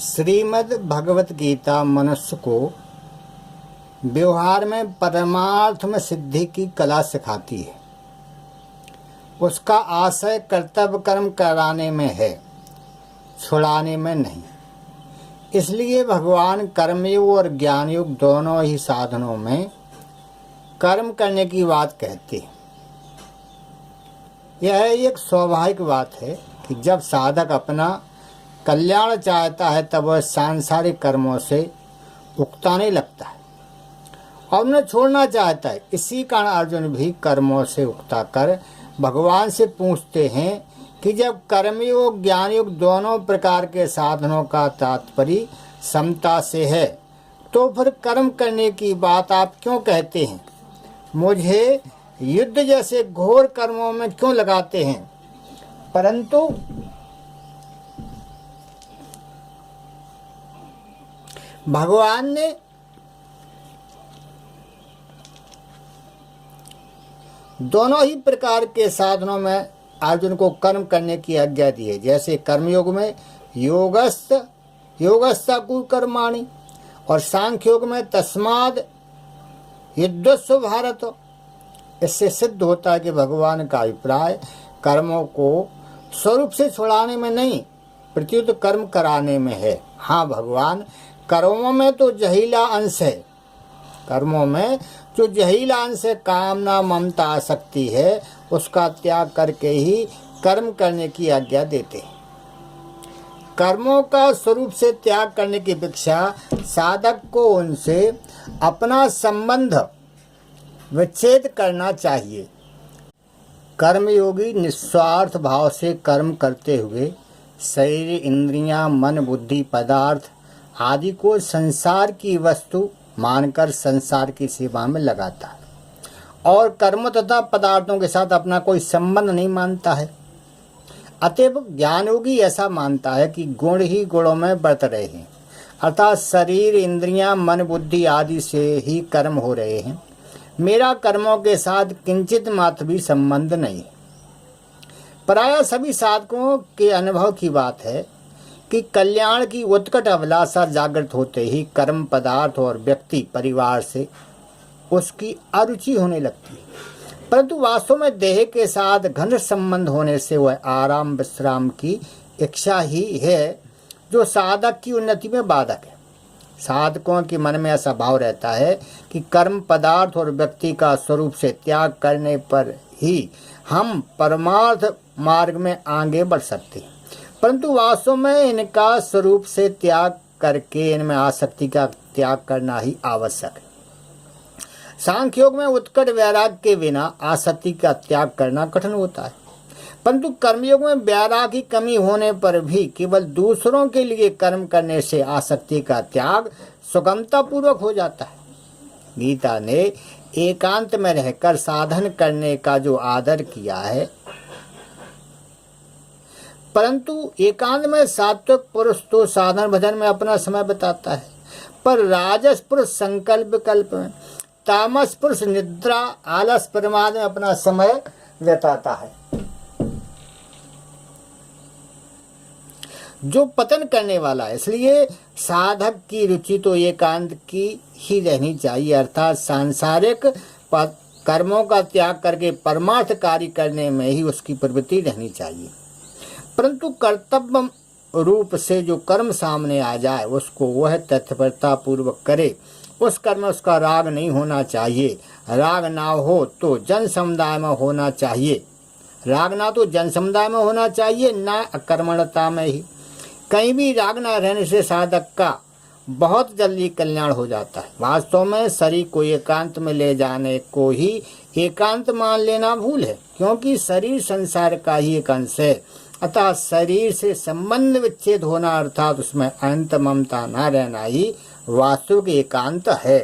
श्रीमद् भगवत गीता मनुष्य को व्यवहार में परमार्थ में सिद्धि की कला सिखाती है। उसका आशय कर्तव्य कर्म कराने में है, छुड़ाने में नहीं। इसलिए भगवान कर्मयोग और ज्ञानयोग दोनों ही साधनों में कर्म करने की बात कहते हैं। यह एक स्वाभाविक बात है कि जब साधक अपना कल्याण चाहता है तब वह सांसारिक कर्मों से उकताने लगता है और उन्हें छोड़ना चाहता है। इसी कारण अर्जुन भी कर्मों से उकता कर भगवान से पूछते हैं कि जब कर्मयोग ज्ञानयोग दोनों प्रकार के साधनों का तात्पर्य समता से है तो फिर कर्म करने की बात आप क्यों कहते हैं? मुझे युद्ध जैसे घोर कर्मों में क्यों लगाते हैं? परंतु भगवान ने दोनों ही प्रकार के साधनों में अर्जुन को कर्म करने की आज्ञा दी है। जैसे कर्मयोग में योगस्थ कुकर्माणि और सांख्य योग में तस्माद युद्धस्व भारत। इससे सिद्ध होता है कि भगवान का अभिप्राय कर्मों को स्वरूप से छुड़ाने में नहीं, प्रत्युत कर्म कराने में है। हाँ, भगवान कर्मों में तो जहीला अंश है, कर्मों में जो जहीला अंश है, कामना ममता आसक्ति है, उसका त्याग करके ही कर्म करने की आज्ञा देते हैं। कर्मों का स्वरूप से त्याग करने की अपेक्षा साधक को उनसे अपना संबंध विच्छेद करना चाहिए। कर्मयोगी निस्वार्थ भाव से कर्म करते हुए शरीर, इंद्रियां, मन, बुद्धि, पदार्थ आदि को संसार की वस्तु मानकर संसार की सेवा में लगाता है और कर्म तथा पदार्थों के साथ अपना कोई संबंध नहीं मानता है। अतएव ज्ञानयोगी ऐसा मानता है कि गुण ही गुणों में बरत रहे हैं, अर्थात शरीर, इंद्रियां, मन, बुद्धि आदि से ही कर्म हो रहे हैं। मेरा कर्मों के साथ किंचित मात्र भी संबंध नहीं है। प्रायः सभी साधकों के अनुभव की बात है कि कल्याण की उत्कट अभिलाषा जागृत होते ही कर्म, पदार्थ और व्यक्ति परिवार से उसकी अरुचि होने लगती है। परंतु वास्तव में देह के साथ घनिष्ठ संबंध होने से वह आराम विश्राम की इच्छा ही है जो साधक की उन्नति में बाधक है। साधकों के मन में ऐसा भाव रहता है कि कर्म, पदार्थ और व्यक्ति का स्वरूप से त्याग करने पर ही हम परमार्थ मार्ग में आगे बढ़ सकते हैं। परंतु वास्तव में इनका स्वरूप से त्याग करके इनमें आसक्ति का त्याग करना ही आवश्यक है। सांख्य योग में उत्कट वैराग्य के बिना आसक्ति का त्याग करना कठिन होता है, परंतु कर्मयोग में वैराग्य की कमी होने पर भी केवल दूसरों के लिए कर्म करने से आसक्ति का त्याग सुगमता पूर्वक हो जाता है। गीता ने एकांत में रहकर साधन करने का जो आदर किया है, परंतु एकांत में सात्विक पुरुष तो साधन भजन में अपना समय बिताता है, पर राजस पुरुष संकल्प विकल्प में, तामस पुरुष निद्रा, आलस, प्रमाद में अपना समय बिताता है, जो पतन करने वाला है। इसलिए साधक की रुचि तो एकांत की ही रहनी चाहिए, अर्थात सांसारिक कर्मों का त्याग करके परमार्थ कार्य करने में ही उसकी प्रवृत्ति रहनी चाहिए। परंतु कर्तव्य रूप से जो कर्म सामने आ जाए उसको वह तत्परता पूर्वक करे। उस कर्म में उसका राग नहीं होना चाहिए। राग ना हो तो जन समुदाय में होना चाहिए। राग ना तो जन समुदाय में होना चाहिए, ना अकर्मणता में ही। कहीं भी राग ना रहने से साधक का बहुत जल्दी कल्याण हो जाता है। वास्तव में शरीर को एकांत में ले जाने को ही एकांत मान लेना भूल है, क्योंकि शरीर संसार का ही एक अंश है। अतः शरीर से संबंध विच्छेद होना अर्थात उसमें अनंत ममता न रहना ही वास्तविक एकांत है।